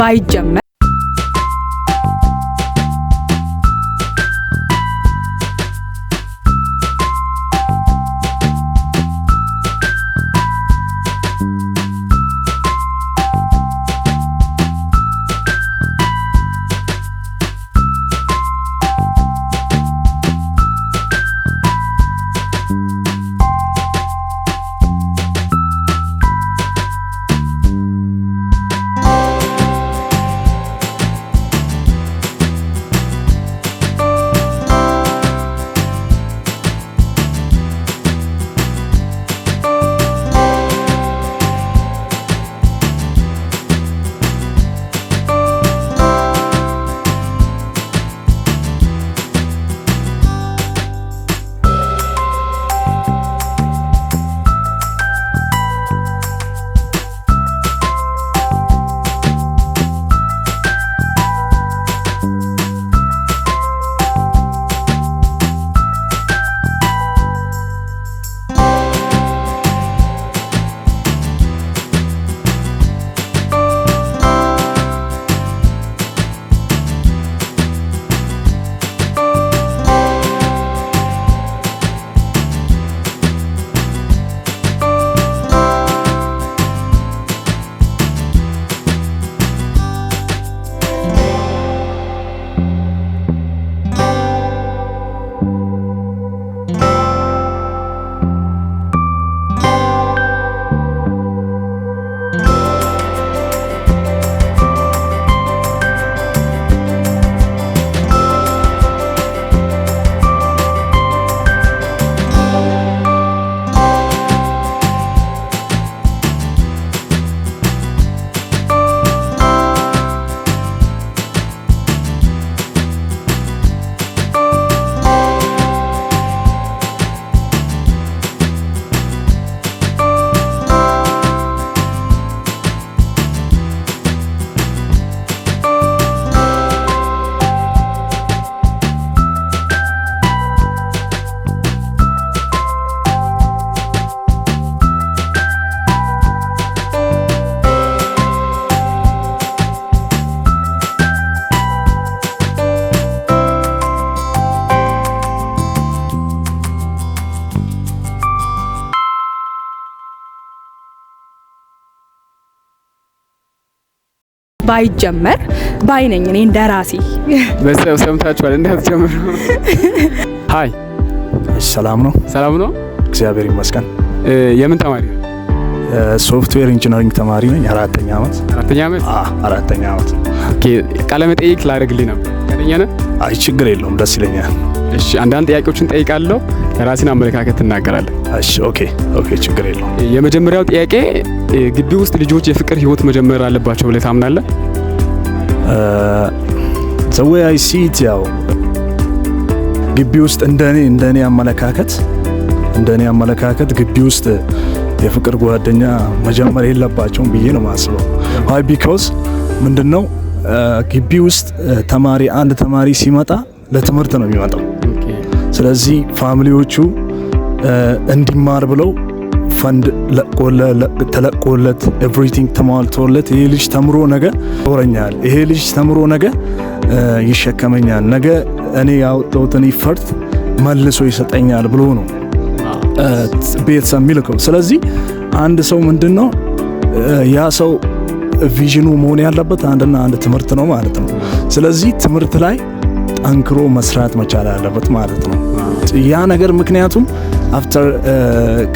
ባይጀመር ባይጀመር ባይነኝ እኔ እንደራሴ በሰው ሰምታችኋል እንዳትጀምሩ። ሃይ ሰላም ነው? ሰላም ነው እግዚአብሔር ይመስገን። የምን ተማሪ ነው? ሶፍትዌር ኢንጂነሪንግ ተማሪ ነኝ። አራተኛ ዓመት። አራተኛ ዓመት። ኦኬ ቃለ መጠይቅ ላደርግልኝ ነው ከነኛ ነህ? አይ ችግር የለውም ደስ ይለኛል። እሺ አንዳንድ ጥያቄዎችን ጠይቃለሁ ለራሴን አመለካከት እናገራለሁ። እሺ ኦኬ ችግር የለውም። የመጀመሪያው ጥያቄ ግቢ ውስጥ ልጆች የፍቅር ህይወት መጀመር አለባቸው ብለህ ታምናለህ? the way I see it ያው ግቢ ውስጥ እንደኔ አመለካከት ግቢ ውስጥ የፍቅር ጓደኛ መጀመር የለባቸውም ብዬ ነው የማስበው። why because ምንድነው ግቢ ውስጥ አንድ ተማሪ ሲመጣ ለትምህርት ነው የሚመጣው። ስለዚህ ፋሚሊዎቹ እንዲማር ብለው ፈንድ ተለቆለት ኤቭሪቲንግ ተሟልቶለት ይሄ ልጅ ተምሮ ነገ ይኖረኛል፣ ይሄ ልጅ ተምሮ ነገ ይሸከመኛል፣ ነገ እኔ ያወጣሁትን ኢፈርት መልሶ ይሰጠኛል ብሎ ነው ቤተሰብ የሚልከው። ስለዚህ አንድ ሰው ምንድነው ያ ሰው ቪዥኑ መሆን ያለበት አንድ ትምህርት ነው ማለት ነው። ስለዚህ ትምህርት ላይ ጠንክሮ መስራት መቻል ያለበት ማለት ነው። ያ ነገር ምክንያቱም አፍተር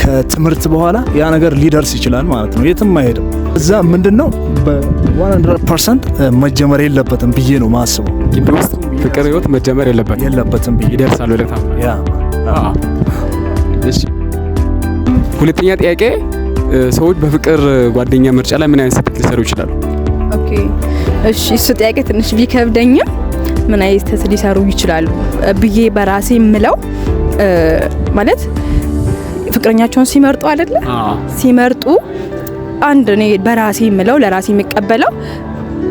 ከትምህርት በኋላ ያ ነገር ሊደርስ ይችላል ማለት ነው። የትም አይሄድም። እዛ ምንድነው በ100% መጀመር የለበትም ብዬ ነው ማስበው። ግቢ ውስጥ ፍቅር ህይወት መጀመር የለበትም ብዬ ይደርሳል ወደ ታምና። ያ እሺ ሁለተኛ ጥያቄ ሰዎች በፍቅር ጓደኛ ምርጫ ላይ ምን አይነት ስህተት ሊሰሩ ይችላሉ? ኦኬ እሺ እሱ ጥያቄ ትንሽ ቢከብደኝም ምን አይነት ስህተት ሊሰሩ ይችላሉ ብዬ በራሴ የምለው ማለት ፍቅረኛቸውን ሲመርጡ አይደለ? ሲመርጡ አንድ እኔ በራሴ የምለው ለራሴ የሚቀበለው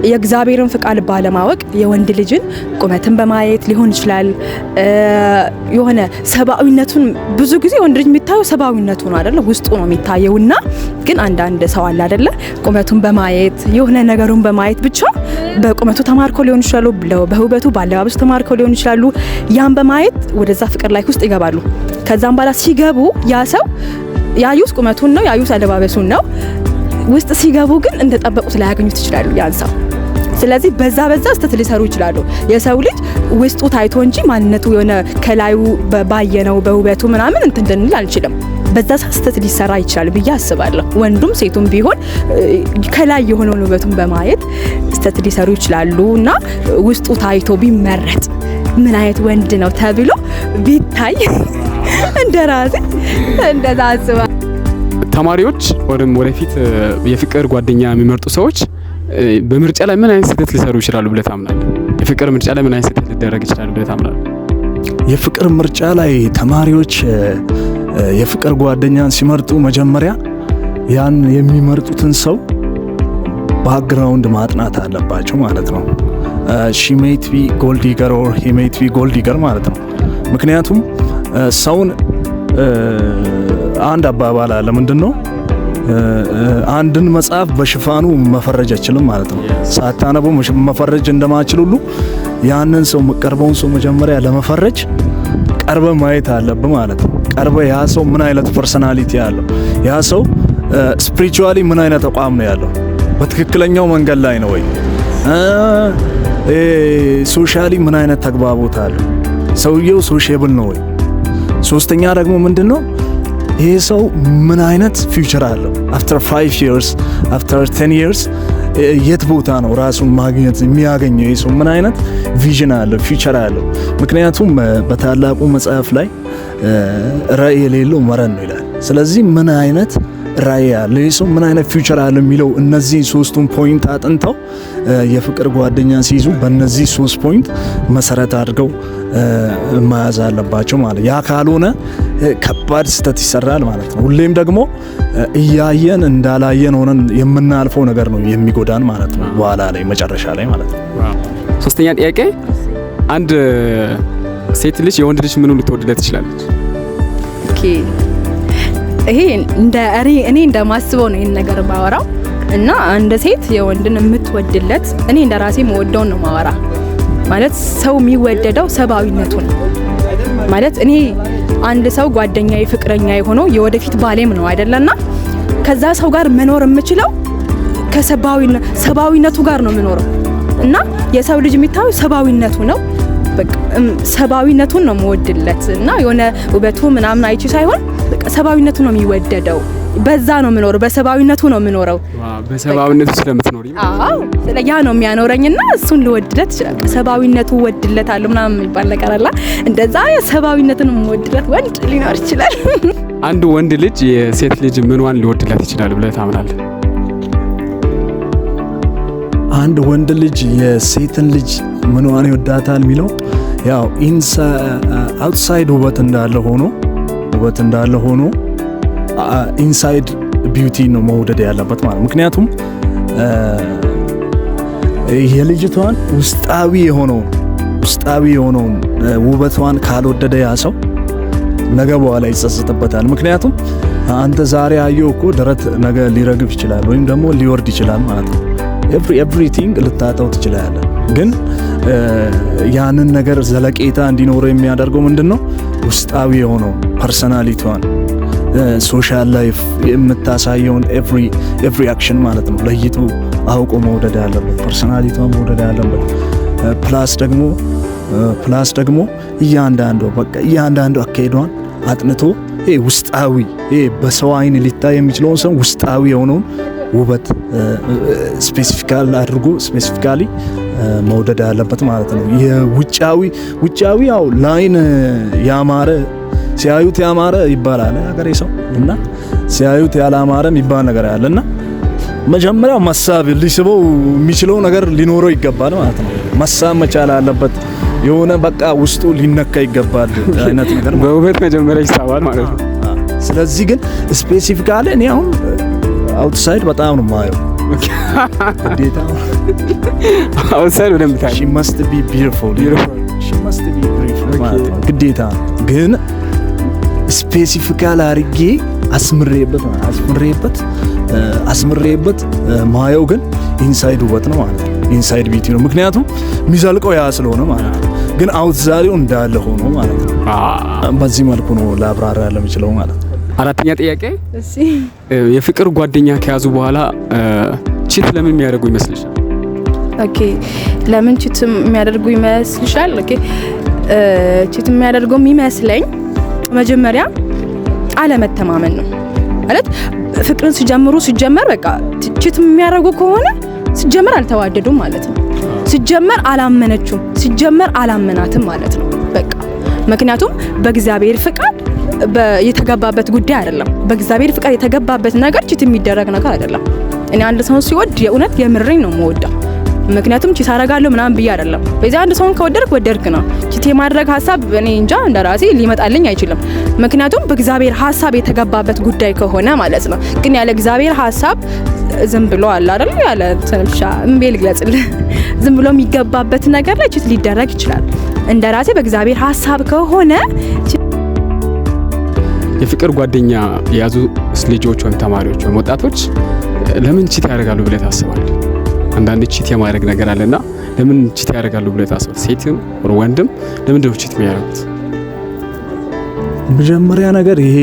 የእግዚአብሔርን ፍቃድ ባለማወቅ የወንድ ልጅን ቁመትን በማየት ሊሆን ይችላል። የሆነ ሰብአዊነቱን ብዙ ጊዜ ወንድ ልጅ የሚታየው ሰብአዊነቱ ነው አይደለ? ውስጡ ነው የሚታየውና ግን አንዳንድ ሰው አለ አይደለ? ቁመቱን በማየት የሆነ ነገሩን በማየት ብቻ በቁመቱ ተማርኮ ሊሆን ይችላሉ፣ በውበቱ ባለባበሱ ተማርኮ ሊሆን ይችላሉ። ያን በማየት ወደዛ ፍቅር ላይ ውስጥ ይገባሉ። ከዛም በኋላ ሲገቡ ያ ሰው ያዩት ቁመቱን ነው፣ ያዩት አለባበሱን ነው። ውስጥ ሲገቡ ግን እንደጠበቁት ላያገኙት ይችላሉ ያን ሰው። ስለዚህ በዛ ስህተት ሊሰሩ ይችላሉ። የሰው ልጅ ውስጡ ታይቶ እንጂ ማንነቱ የሆነ ከላዩ ባየነው በውበቱ ምናምን እንትን እንድንል አንችልም። በዛ ስህተት ሊሰራ ይችላል ብዬ አስባለሁ። ወንዱም ሴቱም ቢሆን ከላይ የሆነውን ውበቱን በማየት ስህተት ሊሰሩ ይችላሉ እና ውስጡ ታይቶ ቢመረጥ ምን አይነት ወንድ ነው ተብሎ ቢታይ እንደራሴ እንደዛ አስባለሁ። ተማሪዎች ወደፊት የፍቅር ጓደኛ የሚመርጡ ሰዎች በምርጫ ላይ ምን አይነት ስህተት ሊሰሩ ይችላሉ ብለህ ታምናለህ? የፍቅር ምርጫ ላይ ምን አይነት ስህተት ሊደረግ ይችላል ብለህ ታምናለህ? የፍቅር ምርጫ ላይ ተማሪዎች የፍቅር ጓደኛን ሲመርጡ መጀመሪያ ያን የሚመርጡትን ሰው ባክግራውንድ ማጥናት አለባቸው ማለት ነው። ሺ ሜይት ቢ ጎልድ ዲገር ኦር ሂ ሜይት ቢ ጎልድ ዲገር ማለት ነው። ምክንያቱም ሰውን አንድ አባባል አለ። ምንድነው? አንድን መጽሐፍ በሽፋኑ መፈረጅ አይችልም ማለት ነው። ሳታነቡ መፈረጅ እንደማችል ሁሉ ያንን ሰው መቀርበውን ሰው መጀመሪያ ለመፈረጅ ቀርበ ማየት አለብህ ማለት ነው። ቀርበ ያ ሰው ምን አይነት ፐርሰናሊቲ ያለው፣ ያ ሰው ስፒሪቹዋሊ ምን አይነት ተቋም ነው ያለው፣ በትክክለኛው መንገድ ላይ ነው ወይ፣ ሶሻሊ ምን አይነት ተግባቦት አለው፣ ሰውየው ሶሻብል ነው ወይ። ሶስተኛ ደግሞ ምንድነው ይሄ ሰው ምን አይነት ፊውቸር አለው፣ አፍተር 5 years አፍተር 10 years የት ቦታ ነው ራሱን ማግኘት የሚያገኘው፣ ይሄ ሰው ምን አይነት ቪዥን አለው፣ ፊውቸር አለው። ምክንያቱም በታላቁ መጽሐፍ ላይ ራዕይ የሌለው መረን ነው ይላል። ስለዚህ ምን አይነት ራዕይ አለ ይሄ ሰው፣ ምን አይነት ፊውቸር አለ የሚለው እነዚህ ሶስቱን ፖይንት አጥንተው የፍቅር ጓደኛ ሲይዙ በእነዚህ 3 ፖይንት መሰረት አድርገው መያዝ አለባቸው ማለት። ያ ካልሆነ ከባድ ስህተት ይሰራል ማለት ነው። ሁሌም ደግሞ እያየን እንዳላየን ሆነን የምናልፈው ነገር ነው የሚጎዳን ማለት ነው፣ በኋላ ላይ መጨረሻ ላይ ማለት ነው። ሶስተኛ ጥያቄ፣ አንድ ሴት ልጅ የወንድ ልጅ ምኑን ልትወድለት ትችላለች? ኦኬ፣ ይሄ እኔ እንደማስበው ነው ይሄን ነገር ባወራው እና አንድ ሴት የወንድን የምትወድለት እኔ እንደራሴ መወደውን ነው ማወራ ማለት። ሰው የሚወደደው ሰብአዊነቱ ነው ማለት። እኔ አንድ ሰው ጓደኛዬ ፍቅረኛ የሆነው የወደፊት ባሌም ነው አይደለና ከዛ ሰው ጋር መኖር የምችለው ከሰብአዊነቱ ጋር ነው የምኖረው እና የሰው ልጅ የሚታየው ሰብአዊነቱ ነው። በቃ ሰብአዊነቱን ነው የምወድለት እና የሆነ ውበቱ ምናምን አይቺ ሳይሆን በቃ ሰብአዊነቱ ነው የሚወደደው። በዛ ነው የምኖረው፣ በሰብአዊነቱ ነው የምኖረው። በሰብአዊነቱ ስለምትኖር አዎ፣ ያ ነው የሚያኖረኝና እሱን ልወድለት ይችላል። ሰብአዊነቱ ወድለታለሁ ምናምን የሚባል ነገር አለ። እንደዛ የሰብአዊነቱን የምወድለት ወንድ ሊኖር ይችላል። አንድ ወንድ ልጅ የሴት ልጅ ምንዋን ሊወድለት ይችላል ብለህ ታምናለህ? አንድ ወንድ ልጅ የሴትን ልጅ ምንዋን ይወዳታል የሚለው ያው አውትሳይድ ውበት እንዳለ ሆኖ ኢንሳይድ ቢዩቲ ነው መውደድ ያለበት ማለት። ምክንያቱም የልጅቷን ውስጣዊ የሆነውን ውበቷን ካልወደደ ያ ሰው ነገ በኋላ ይጸጸትበታል። ምክንያቱም አንተ ዛሬ አየው እኮ ደረት ነገ ሊረግፍ ይችላል ወይም ደግሞ ሊወርድ ይችላል ማለት ነው። ኤቭሪቲንግ ልታጣው ትችላለህ። ግን ያንን ነገር ዘለቄታ እንዲኖረው የሚያደርገው ምንድነው? ውስጣዊ የሆነው ፐርሰናሊቲዋን ሶሻል ላይፍ የምታሳየውን ኤቭሪ አክሽን ማለት ነው ለይቶ አውቆ መውደድ ያለበት፣ ፐርሰናሊቲዋን መውደድ ያለበት። ፕላስ ደግሞ እያንዳንዱ አካሄዷን አጥንቶ ውስጣዊ በሰው አይን ሊታይ የሚችለውን ሰው ውስጣዊ የሆነውን ውበት ስፔሲፊካሊ መውደድ ያለበት ማለት ነው። ውጫዊ ያው ላይን ያማረ ሲያዩት ያማረ ይባላል ሀገሬ ሰው እና ሲያዩት ያላማረ የሚባል ነገር ያለና መጀመሪያ መሳብ ሊስበው የሚችለው ነገር ሊኖረው ይገባል ማለት ነው። መሳብ መቻል አለበት። የሆነ በቃ ውስጡ ሊነካ ይገባል አይነት ነገር በውበት መጀመሪያ ይሳባል ማለት ነው። ስለዚህ ግን ስፔሲፊካሊ እኔ አሁን አውትሳይድ በጣም ነው የማየው ግዴታ አውሳል በደንብ ታይ she must be beautiful she must be beautiful ማለት ነው ግዴታ። ግን ስፔሲፊካል አድርጌ አስምሬበት ማየው ግን ኢንሳይድ ውበት ነው ማለት ነው። ኢንሳይድ ቢዩቲ ነው። ምክንያቱም የሚዘልቀው ያ ስለሆነ ማለት ነው። ግን አውት ዛሬው እንዳለ ሆኖ ማለት ነው። በዚህ መልኩ ነው ላብራራ ለምችለው ማለት ነው። አራተኛ ጥያቄ እሺ የፍቅር ጓደኛ ከያዙ በኋላ ቺት ለምን የሚያደርጉ ይመስልሻል? ኦኬ ለምን ቺት የሚያደርጉ ይመስልሻል? ኦኬ ቺት የሚያደርጉ የሚመስለኝ መጀመሪያ አለመተማመን ነው ማለት ፍቅርን ሲጀመር በቃ ቺት የሚያደርጉ ከሆነ ሲጀመር አልተዋደዱም ማለት ነው። ሲጀመር አላመነችም፣ ሲጀመር አላመናትም ማለት ነው በቃ። ምክንያቱም በእግዚአብሔር ፍቃድ የተገባበት ጉዳይ አይደለም። በእግዚአብሔር ፍቃድ የተገባበት ነገር ቺት የሚደረግ ነገር አይደለም። እኔ አንድ ሰው ሲወድ የእውነት የምሬን ነው የምወደው። ምክንያቱም ቺት አደርጋለሁ ምናምን ብዬ አይደለም። በዚህ አንድ ሰውን ከወደድክ ነው። ቺት የማድረግ ሀሳብ እኔ እንጃ እንደራሴ ሊመጣልኝ አይችልም። ምክንያቱም በእግዚአብሔር ሀሳብ የተገባበት ጉዳይ ከሆነ ማለት ነው። ግን ያለ እግዚአብሔር ሀሳብ ዝም ብሎ አለ አይደል ያለ ተንብሻ እምቤል ግለጽልህ ዝም ብሎ የሚገባበት ነገር ላይ ቺት ሊደረግ ይችላል። እንደራሴ በእግዚአብሔር ሀሳብ ከሆነ የፍቅር ጓደኛ የያዙ ልጆች ወይም ተማሪዎች ወይም ወጣቶች ለምን ቺት ያደርጋሉ ብለህ ታስባለህ? አንዳንድ ቺት የማድረግ ነገር አለና ለምን ቺት ያደርጋሉ ብለህ ታስባለህ? ሴትም ወንድም ለምንድን ነው ቺት የሚያደርጉት? መጀመሪያ ነገር ይሄ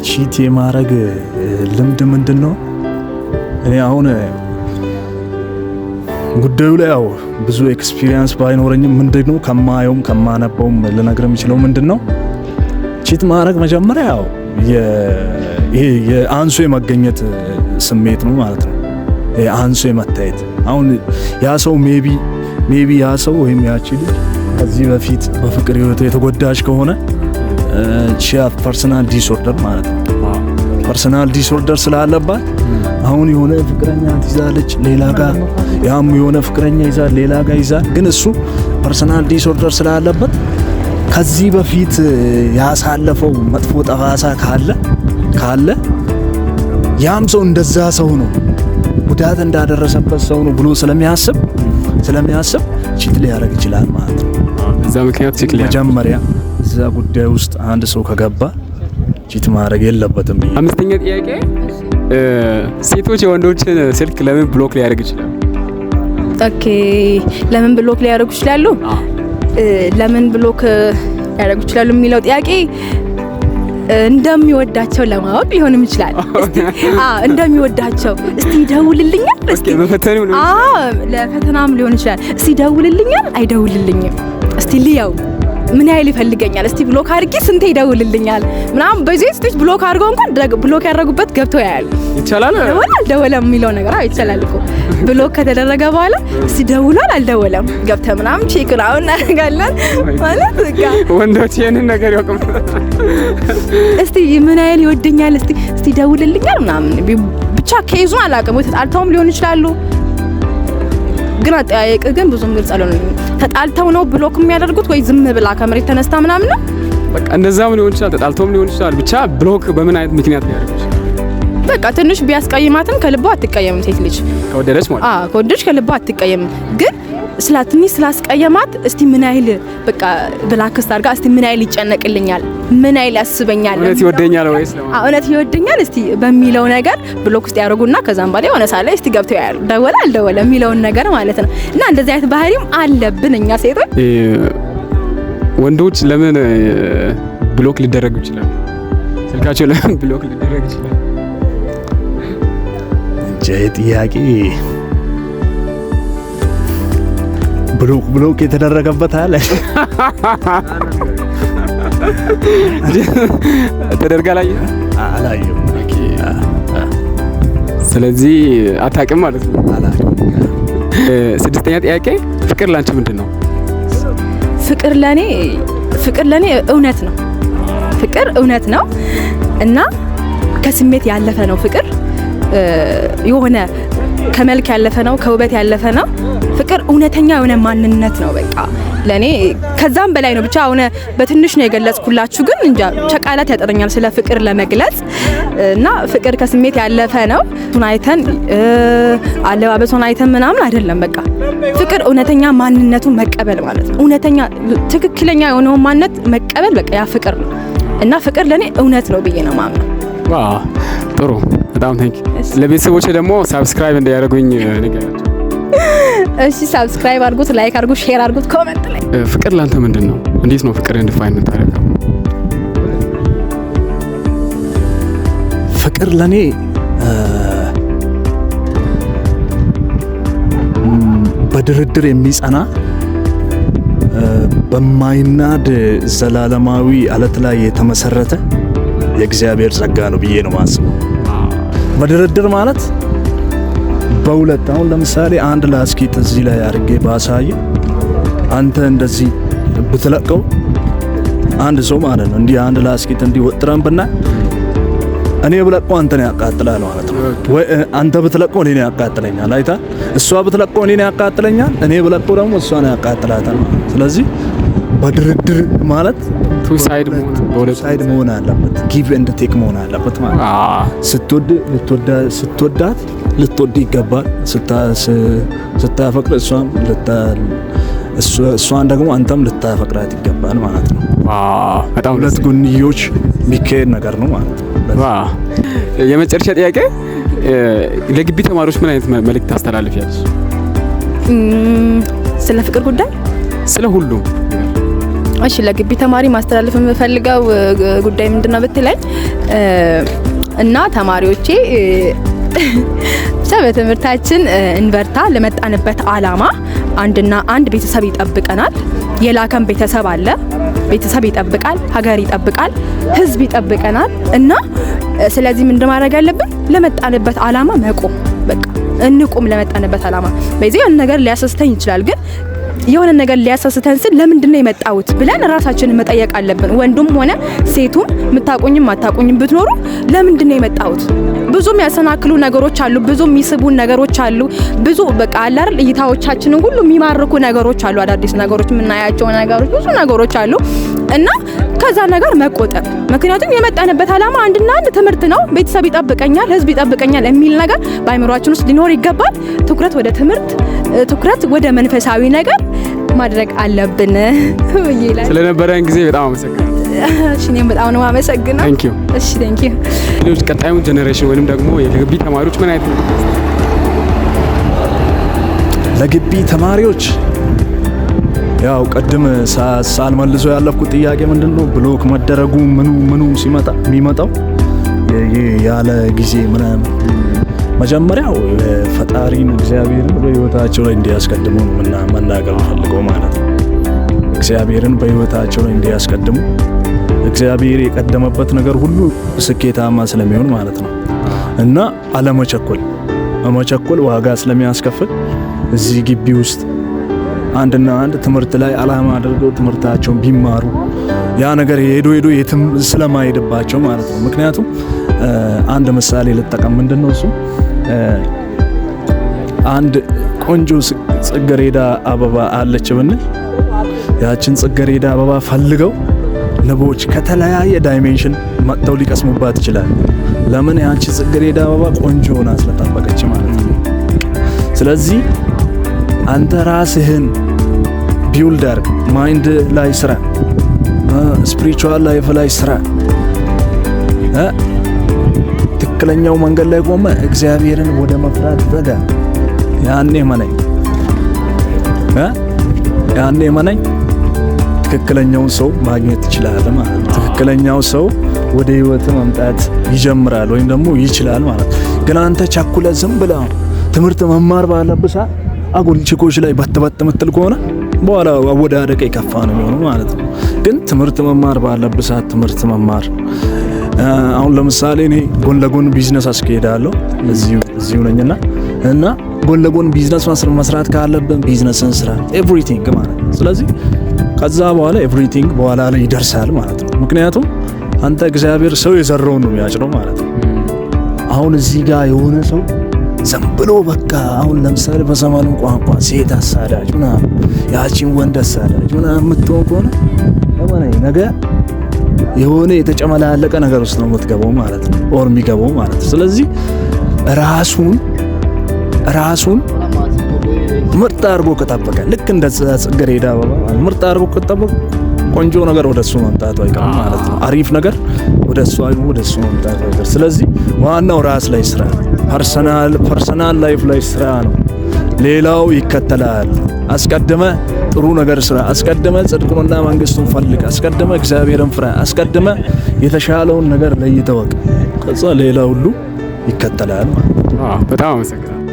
ቺት የማድረግ ልምድ ምንድነው? እኔ አሁን ጉዳዩ ላይ ያው ብዙ ኤክስፒሪየንስ ባይኖረኝም ምንድነው ከማየውም ከማነበውም ልነግርህ የምችለው ምንድነው ቺት ማድረግ መጀመሪያ ያው የአንሶ የመገኘት ስሜት ነው ማለት ነው። የአንሶ የመታየት አሁን ያ ሰው ሜቢ ያ ሰው ወይም ያቺ ልጅ ከዚህ በፊት በፍቅር ህይወት የተጎዳች ከሆነ ፐርሰናል ዲስኦርደር ማለት ነው። ፐርሰናል ዲስኦርደር ስላለባት አሁን የሆነ ፍቅረኛ ትይዛለች ሌላ ጋር፣ ያም የሆነ ፍቅረኛ ይዛል ሌላ ጋር ይዛል። ግን እሱ ፐርሰናል ዲስኦርደር ስላለበት ከዚህ በፊት ያሳለፈው መጥፎ ጠባሳ ካለ ያም ሰው እንደዛ ሰው ነው ጉዳት እንዳደረሰበት ሰው ነው ብሎ ስለሚያስብ ቺት ሊያደርግ ይችላል ማለት ነው። እዛ ምክንያት ቺት መጀመሪያ እዛ ጉዳይ ውስጥ አንድ ሰው ከገባ ቺት ማድረግ የለበትም። አምስተኛ ጥያቄ ሴቶች የወንዶችን ስልክ ለምን ብሎክ ሊያደርግ ይችላል? ኦኬ ለምን ብሎክ ሊያደርጉ ይችላሉ? ለምን ብሎክ ያደርጉ ይችላሉ የሚለው ጥያቄ እንደሚወዳቸው ለማወቅ ሊሆንም ይችላል። እስቲ እንደሚወዳቸው እስቲ ይደውልልኛል፣ እስቲ ለፈተናም ሊሆን ይችላል። እስቲ ይደውልልኛል አይደውልልኝም፣ እስቲ ልየው ምን ያህል ይፈልገኛል፣ እስቲ ብሎክ አድርጌ ስንቴ ይደውልልኛል ምናምን። በዚህ ስቲች ብሎክ አድርገው እንኳን ብሎክ ያደረጉበት ገብተው ያያሉ። ይቻላል አልደወለም የሚለው ነገር ይቻላል እኮ ብሎክ ከተደረገ በኋላ እስቲ ደውሏል አልደወለም ገብተህ ምናምን ቼክ አሁን እናደርጋለን ማለት በቃ ወንዶች ይሄንን ነገር ያውቁም። እስቲ ምን ያህል ይወደኛል እስቲ ደውልልኛል ምናምን ብቻ ከይዙን አላውቅም። ወይ ተጣልተውም ሊሆን ይችላሉ። ግን አጠያየቅ ግን ብዙም ግልጽ አልሆነልኝም። ተጣልተው ነው ብሎክ የሚያደርጉት ወይ ዝም ብላ ከመሬት ተነስታ ምናምን ነው? በቃ እንደዛም ሊሆን ይችላል፣ ተጣልተውም ሊሆን ይችላል። ብቻ ብሎክ በምን አይነት ምክንያት ሊያደርጉ ይችላል? በቃ ትንሽ ቢያስቀይማትም ከልቧ አትቀየምም። ሴት ልጅ ከወደደች ማለት ከወደደች ከልቧ አትቀየምም። ግን ትንሽ ስላስቀየማት እስቲ ምን ያህል በቃ ብላክስት አድርጋ እስቲ ምን ያህል ይጨነቅልኛል፣ ምን ያህል ያስበኛል፣ እውነት ይወደኛል ወይስ ነው እውነት ይወደኛል እስቲ በሚለው ነገር ብሎክ ውስጥ ያደርጉና ከዛም በኋላ የሆነ ሳለ እስቲ ገብተው ያያሉ ደወለ አልደወለ የሚለውን ነገር ማለት ነው። እና እንደዚህ አይነት ባህሪም አለብን እኛ ሴቶች። ወንዶች ለምን ብሎክ ሊደረጉ ይችላል? ስልካቸው ለምን ብሎክ ሊደረግ ይችላል? ጥያቄ ብሎክ የተደረገበት አለ ተደርጋ ላይ አላየሁም። ስለዚህ አታውቅም ማለት ነው። ስድስተኛ ጥያቄ ፍቅር ላንቺ ምንድን ነው? ፍቅር ለኔ እውነት ነው። ፍቅር እውነት ነው እና ከስሜት ያለፈ ነው። ፍቅር የሆነ ከመልክ ያለፈ ነው፣ ከውበት ያለፈ ነው። ፍቅር እውነተኛ የሆነ ማንነት ነው። በቃ ለኔ ከዛም በላይ ነው። ብቻ አሁን በትንሽ ነው የገለጽኩላችሁ፣ ግን እንጃ ብቻ ቃላት ያጠረኛል ስለ ፍቅር ለመግለጽ እና ፍቅር ከስሜት ያለፈ ነው። አይተን አለባበሱን አይተን ምናምን አይደለም። በቃ ፍቅር እውነተኛ ማንነቱን መቀበል ማለት ነው። እውነተኛ ትክክለኛ የሆነውን ማንነት መቀበል በቃ ያ ፍቅር ነው። እና ፍቅር ለኔ እውነት ነው ብዬ ነው ማምነው። ዋው ጥሩ፣ በጣም ታንኪ። ለቤተሰቦቼ ደግሞ ሳብስክራይብ እንዲያደርጉኝ ንገራቸው። እሺ ሳብስክራይብ አድርጉት፣ ላይክ አድርጉት፣ ሼር አድርጉት፣ ኮሜንት ላይ። ፍቅር ላንተ ምንድን ነው? እንዴት ነው ፍቅርን ዲፋይን የምታደርገው? ፍቅር ለኔ በድርድር የሚጸና በማይናድ ዘላለማዊ አለት ላይ የተመሰረተ የእግዚአብሔር ጸጋ ነው ብዬ ነው ማስበው። በድርድር ማለት በሁለት አሁን ለምሳሌ አንድ ላስኪት እዚህ ላይ አድርጌ ባሳይ አንተ እንደዚህ ብትለቀው አንድ ሰው ማለት ነው እንዲህ አንድ ላስኪት እንዲህ ወጥረን ብና እኔ ብለቀው አንተን ያቃጥላል ማለት ነው። ወይ አንተ ብትለቀው እኔን ያቃጥለኛል። አይታ እሷ ብትለቀው እኔን ያቃጥለኛል፣ እኔ ብለቀው ደግሞ እሷን ያቃጥላታል። ስለዚህ በድርድር ማለት ቱ ሳይድ መሆን አለበት፣ ጊቭ ኤንድ ቴክ መሆን አለበት ማለት ስትወዳት ልትወድ ይገባል፣ ስታፈቅር እሷን ደግሞ አንተም ልታፈቅራት ይገባል ማለት ነው። በጣም ሁለት ጎንዮሽ የሚካሄድ ነገር ነው ማለት ነው። የመጨረሻ ጥያቄ ለግቢ ተማሪዎች ምን አይነት መልእክት ታስተላልፊያለሽ? ስለ ፍቅር ጉዳይ ስለ ሁሉም? እሺ ለግቢ ተማሪ ማስተላለፍ የምፈልገው ጉዳይ ምንድነው ብትለኝ እና ተማሪዎቼ በትምህርታችን እንበርታ። ለመጣንበት አላማ አንድና አንድ ቤተሰብ ይጠብቀናል። የላከን ቤተሰብ አለ። ቤተሰብ ይጠብቃል፣ ሀገር ይጠብቃል፣ ህዝብ ይጠብቀናል። እና ስለዚህ ምንድን ማድረግ ያለብን ለመጣንበት አላማ መቆም። በቃ እንቁም ለመጣንበት አላማ። በዚህ የሆነ ነገር ሊያሳስተኝ ይችላል፣ ግን የሆነ ነገር ሊያሳስተን ስል ለምንድን ነው የመጣሁት ብለን ራሳችንን መጠየቅ አለብን። ወንዱም ሆነ ሴቱም የምታቆኝም አታቆኝም ብትኖሩ ለምንድን ነው የመጣሁት? ብዙ የሚያሰናክሉ ነገሮች አሉ፣ ብዙ የሚስቡን ነገሮች አሉ፣ ብዙ በቃ አለ አይደል እይታዎቻችንን ሁሉ የሚማርኩ ነገሮች አሉ፣ አዳዲስ ነገሮች የምናያቸው ነገሮች ብዙ ነገሮች አሉ። እና ከዛ ነገር መቆጠብ። ምክንያቱም የመጣንበት አላማ አንድና አንድ ትምህርት ነው። ቤተሰብ ይጠብቀኛል፣ ህዝብ ይጠብቀኛል የሚል ነገር በአይምሮአችን ውስጥ ሊኖር ይገባል። ትኩረት ወደ ትምህርት፣ ትኩረት ወደ መንፈሳዊ ነገር ማድረግ አለብን ይላል። ስለነበረን ጊዜ በጣም አመሰግናለሁ። እሺ እኔም በጣም ነው አመሰግናለሁ። ታንክ ዩ። እሺ ታንክ ዩ። ሌሎች ቀጣዩ ጄኔሬሽን ወይንም ደግሞ የግቢ ተማሪዎች ምን አይነት ለግቢ ተማሪዎች ያው ቀድም ሳልመልሶ ያለፍኩት ጥያቄ ምንድነው ብሎክ መደረጉ ምኑ ሲመጣ የሚመጣው ያለ ጊዜ ምናምን መጀመሪያው ፈጣሪን እግዚአብሔርን በህይወታቸው ላይ እንዲያስቀድሙ መናገር ፈልገው ማለት ነው። እግዚአብሔርን በህይወታቸው ላይ እንዲያስቀድሙ እግዚአብሔር የቀደመበት ነገር ሁሉ ስኬታማ ስለሚሆን ማለት ነው። እና አለመቸኮል ዋጋ ስለሚያስከፍል እዚህ ግቢ ውስጥ አንድና አንድ ትምህርት ላይ አላማ አድርገው ትምህርታቸውን ቢማሩ ያ ነገር ሄዶ የትም ስለማይሄድባቸው ማለት ነው። ምክንያቱም አንድ ምሳሌ ልጠቀም። ምንድነው እሱ? አንድ ቆንጆ ጽጌረዳ አበባ አለች ብንል ያችን ጽጌረዳ አበባ ፈልገው ንቦች ከተለያየ ዳይሜንሽን መጥተው ሊቀስሙባት ይችላል። ለምን? ያቺ ጽጌረዳ አበባ ቆንጆ ሆና ስለጠበቀች ማለት ነው። ስለዚህ አንተ ራስህን ቢውልደር ማይንድ ላይ ስራ፣ ስፒሪቹዋል ላይፍ ላይ ስራ። ትክክለኛው መንገድ ላይ ቆመ እግዚአብሔርን ወደ መፍራት ዘጋ። ያኔ መነኝ ትክክለኛውን ሰው ማግኘት ትችላለህ ማለት ነው። ትክክለኛው ሰው ወደ ህይወት መምጣት ይጀምራል ወይም ደግሞ ይችላል ማለት ነው። ግን አንተ ቸኩለህ ዝም ብለህ ትምህርት መማር ባለብህ ሰዓት አጉል ችኮች ላይ በትበት ምትል ከሆነ በኋላ አወዳደቅ የከፋ ነው የሚሆነው ማለት ነው። ግን ትምህርት መማር ባለብህ ሰዓት ትምህርት መማር። አሁን ለምሳሌ እኔ ጎን ለጎን ቢዝነስ አስኬዳለሁ እዚሁ ነኝና እና ጎን ለጎን ቢዝነስ መስራት ካለብን ቢዝነስን ስራ ኤቭሪቲንግ ማለት ነው። ስለዚህ ከዛ በኋላ ኤቭሪቲንግ በኋላ ላይ ይደርሳል ማለት ነው። ምክንያቱም አንተ እግዚአብሔር ሰው የዘራውን ነው የሚያጭደው ማለት ነው። አሁን እዚህ ጋር የሆነ ሰው ዝም ብሎ በቃ አሁን ለምሳሌ በዘመኑ ቋንቋ ሴት አሳዳጅ ምናምን ያቺን ወንድ አሳዳጅ ምናምን የምትሆን ከሆነ ለማንኛውም ነገ የሆነ የተጨመላለቀ ነገር ውስጥ ነው የምትገባው ማለት ነው፣ ኦር የሚገባው ማለት ነው። ስለዚህ ራሱን ምርጥ አድርጎ ከጠበቀ ልክ እንደ ጽጌረዳ አበባ ምርጥ አድርጎ ከጠበቀ ቆንጆ ነገር ወደሱ መምጣቱ አይቀርም ማለት ነው። አሪፍ ነገር ወደሱ መምጣቱ አይቀርም። ስለዚህ ዋናው ራስ ላይ ስራ፣ ፐርሰናል ላይፍ ላይ ስራ ነው። ሌላው ይከተላል። አስቀድመ ጥሩ ነገር ስራ፣ አስቀድመ ጽድቁንና መንግስቱን ፈልግ፣ አስቀድመ እግዚአብሔርን ፍራ፣ አስቀድመ የተሻለውን ነገር ለይተህ ወቅ፣ ከዛ ሌላ ሁሉ ይከተላል ማለት ነው። በጣም አመሰግናለሁ።